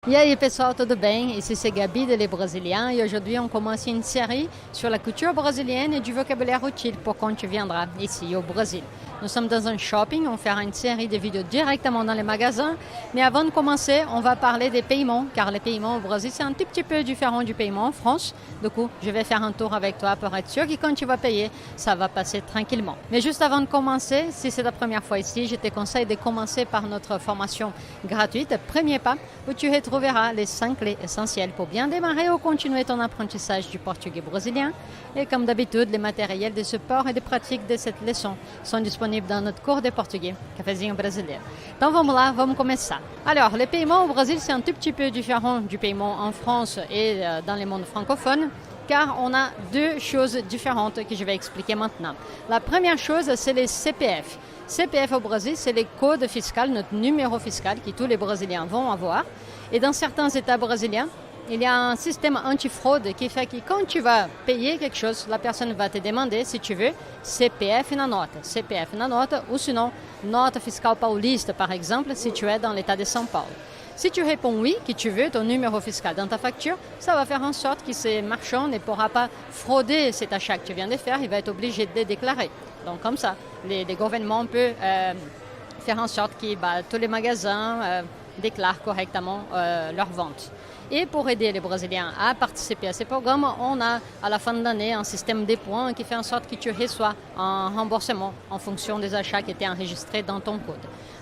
E aí pessoal, tudo bem? Ici c'est Gabi de Les Brésiliens et aujourd'hui on commence une série sur la culture brésilienne et du vocabulaire utile pour quand tu viendras ici au Brésil. Nous sommes dans un shopping, on fera une série de vidéos directement dans les magasins, mais avant de commencer, on va parler des paiements, car les paiements au Brésil c'est un tout petit peu différent du paiement en France. Du coup, je vais faire un tour avec toi pour être sûr que quand tu vas payer, ça va passer tranquillement. Mais juste avant de commencer, si c'est ta première fois ici, je te conseille de commencer par notre formation gratuite, Premier Pas, où tu retrouveras les 5 clés essentielles pour bien démarrer ou continuer ton apprentissage du portugais brésilien. Et comme d'habitude, les matériels de support et de pratique de cette leçon sont disponibles dans notre cours de portugais, Cafézinho Brasileiro. Então vamos lá, vamos começar. Alors, le paiement au Brésil, c'est un tout petit peu différent du paiement en France et dans les mondes francophones, car on a deux choses différentes que je vais expliquer maintenant. La première chose, c'est les CPF. CPF au Brésil, c'est les codes fiscaux, notre numéro fiscal que tous les Brésiliens vont avoir. Et dans certains États brésiliens, il y a un système antifraude qui fait que quand tu vas payer quelque chose, la personne va te demander si tu veux CPF na nota, ou sinon nota fiscale paulista, par exemple, si tu es dans l'État de São Paulo. Si tu réponds oui, que tu veux ton numéro fiscal dans ta facture, ça va faire en sorte que ce marchand ne pourra pas frauder cet achat que tu viens de faire, il va être obligé de le déclarer. Donc comme ça, les gouvernements peuvent faire en sorte que tous les magasins déclarent correctement leurs ventes. Et pour aider les Brésiliens à participer à ces programmes, on a à la fin de l'année un système de points qui fait en sorte que tu reçois un remboursement en fonction des achats qui étaient enregistrés dans ton code.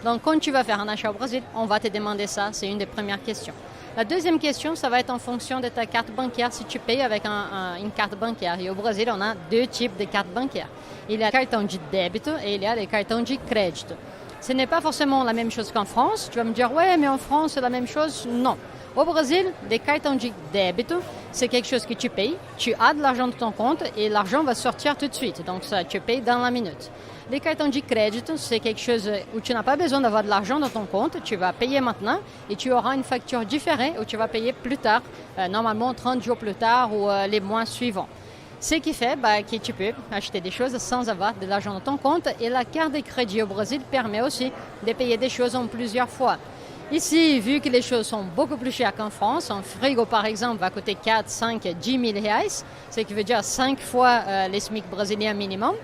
Donc quand tu vas faire un achat au Brésil, on va te demander ça, c'est une des premières questions. La deuxième question, ça va être en fonction de ta carte bancaire, si tu payes avec une carte bancaire. Et au Brésil, on a deux types de cartes bancaires. Il y a le cartão de débito et il y a le cartão de crédito. Ce n'est pas forcément la même chose qu'en France. Tu vas me dire, ouais, mais en France, c'est la même chose. Non. Au Brésil, les cartons de débito, c'est quelque chose que tu payes, tu as de l'argent de ton compte et l'argent va sortir tout de suite. Donc ça, tu payes dans la minute. Les cartons de crédito, c'est quelque chose où tu n'as pas besoin d'avoir de l'argent dans ton compte, tu vas payer maintenant et tu auras une facture différée où tu vas payer plus tard, normalement 30 jours plus tard ou les mois suivants. Ce qui fait que tu peux acheter des choses sans avoir de l'argent dans ton compte et la carte de crédit au Brésil permet aussi de payer des choses en plusieurs fois. Ici, vu que les choses sont beaucoup plus chères qu'en France, un frigo par exemple va coûter 4, 5, 10 000 reais, ce qui veut dire 5 fois les SMIC brésiliens minimum,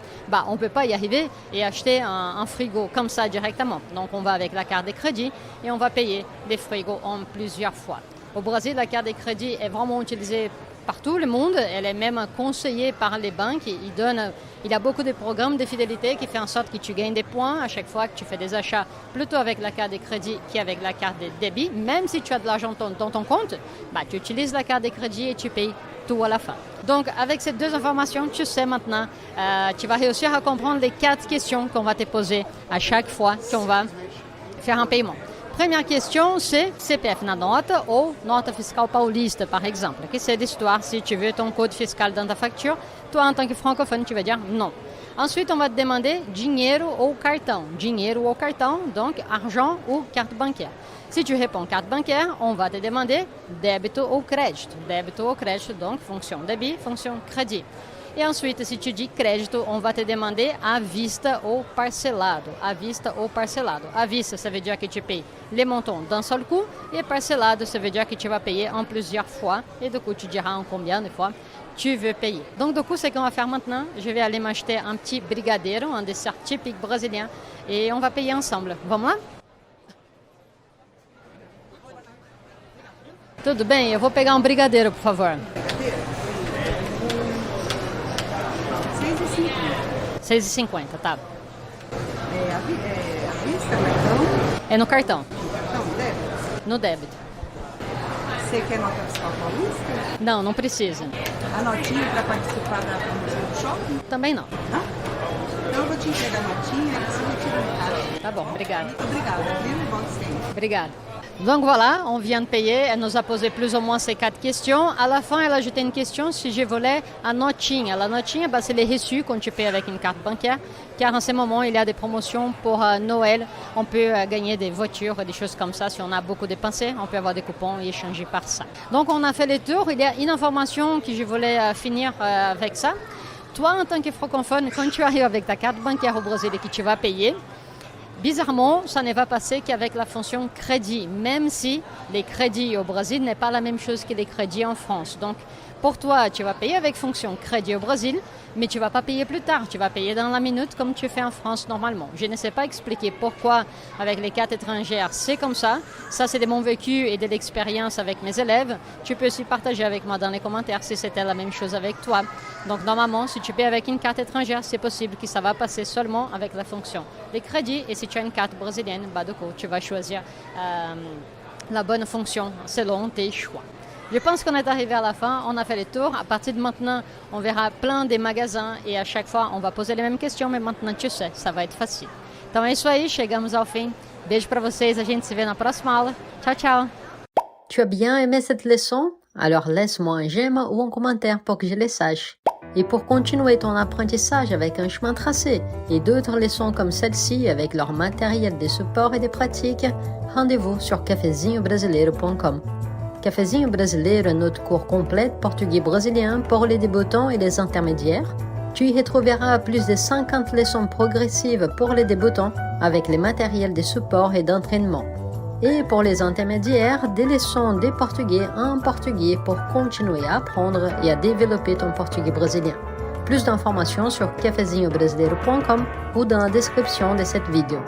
on ne peut pas y arriver et acheter un frigo comme ça directement. Donc on va avec la carte de crédit et on va payer les frigos en plusieurs fois. Au Brésil, la carte de crédit est vraiment utilisée par tout le monde, elle est même conseillée par les banques. Il y a beaucoup de programmes de fidélité qui font en sorte que tu gagnes des points à chaque fois que tu fais des achats plutôt avec la carte de crédit qu'avec la carte de débit. Même si tu as de l'argent dans ton compte, tu utilises la carte de crédit et tu payes tout à la fin. Donc avec ces deux informations, tu sais maintenant, tu vas réussir à comprendre les 4 questions qu'on va te poser à chaque fois qu'on va faire un paiement. Première question, c'est CPF na nota ou nota fiscal paulista, par exemple. Que c'est l'histoire si tu veux ton code fiscal dans ta facture. Toi, en tant que francophone, tu vas dire non. Ensuite, on va te demander dinheiro ou cartão. Dinheiro ou cartão, donc argent ou carte bancaire. Si tu réponds carte bancaire, on va te demander débito ou crédito. Débito ou crédito, donc fonction débit, fonction crédit. Et ensuite, si tu dis crédito, on va te demander à vista ou parcelado. À vista ou parcelado. À vista, ça veut dire que tu payes les montants d'un seul coup. Et parcelado, ça veut dire que tu vas payer en plusieurs fois. Et du coup, tu diras en combien de fois tu veux payer. Donc, du coup, ce qu'on va faire maintenant, je vais aller m'acheter un petit brigadeiro, un dessert typique brésilien. Et on va payer ensemble. Vamos lá? Tudo bem, eu vou pegar um brigadeiro, por favor. 6,50, tá. É à vista, cartão? É no cartão. Cartão, débito? No débito. Você quer nota fiscal paulista? Não, não precisa. A notinha para participar da promoção do shopping? Também não. Não? Então eu vou te entregar a notinha e você retira no caixa. Tá bom, obrigada. Obrigada, viu? Bom sempre. Obrigada. Donc voilà, on vient de payer, elle nous a posé plus ou moins ces 4 questions. À la fin, elle a ajouté une question si je voulais un notinha. La notinha, c'est les reçus quand tu payes avec une carte bancaire, car en ce moment, il y a des promotions pour Noël. On peut gagner des voitures et des choses comme ça. Si on a beaucoup dépensé, on peut avoir des coupons et échanger par ça. Donc on a fait le tour. Il y a une information que je voulais finir avec ça. Toi, en tant que francophone, quand tu arrives avec ta carte bancaire au Brésil et que tu vas payer, Bizarrement, ça ne va passer qu'avec la fonction crédit, même si les crédits au Brésil n'est pas la même chose que les crédits en France. Donc, pour toi, tu vas payer avec fonction crédit au Brésil, mais tu ne vas pas payer plus tard. Tu vas payer dans la minute comme tu fais en France normalement. Je ne sais pas expliquer pourquoi avec les cartes étrangères c'est comme ça. Ça, c'est de mon vécu et de l'expérience avec mes élèves. Tu peux aussi partager avec moi dans les commentaires si c'était la même chose avec toi. Donc, normalement, si tu payes avec une carte étrangère, c'est possible que ça va passer seulement avec la fonction des crédits. Et si tu as une carte brésilienne, bah, du coup, tu vas choisir la bonne fonction selon tes choix. Je pense qu'on est arrivé à la fin, on a fait le tour. À partir de maintenant, on verra plein des magasins et à chaque fois, on va poser les mêmes questions, mais maintenant tu sais, ça vai être facile. Então é isso aí, chegamos ao fim. Beijo para vocês, a gente se vê na próxima aula. Tchau, tchau. Tu as bien aimé cette leçon? Alors laisse-moi un j'aime ou un commentaire pour que je le sache. Et pour continuer ton apprentissage avec un chemin tracé et d'autres leçons comme celle-ci avec leur matériel de support et de pratique, rendez-vous sur cafezinhobrasileiro.com. Cafezinho Brasileiro est notre cours complet de portugais brésilien pour les débutants et les intermédiaires. Tu y retrouveras plus de 50 leçons progressives pour les débutants avec les matériels de support et d'entraînement. Et pour les intermédiaires, des leçons de portugais en portugais pour continuer à apprendre et à développer ton portugais brésilien. Plus d'informations sur cafezinhobrasileiro.com ou dans la description de cette vidéo.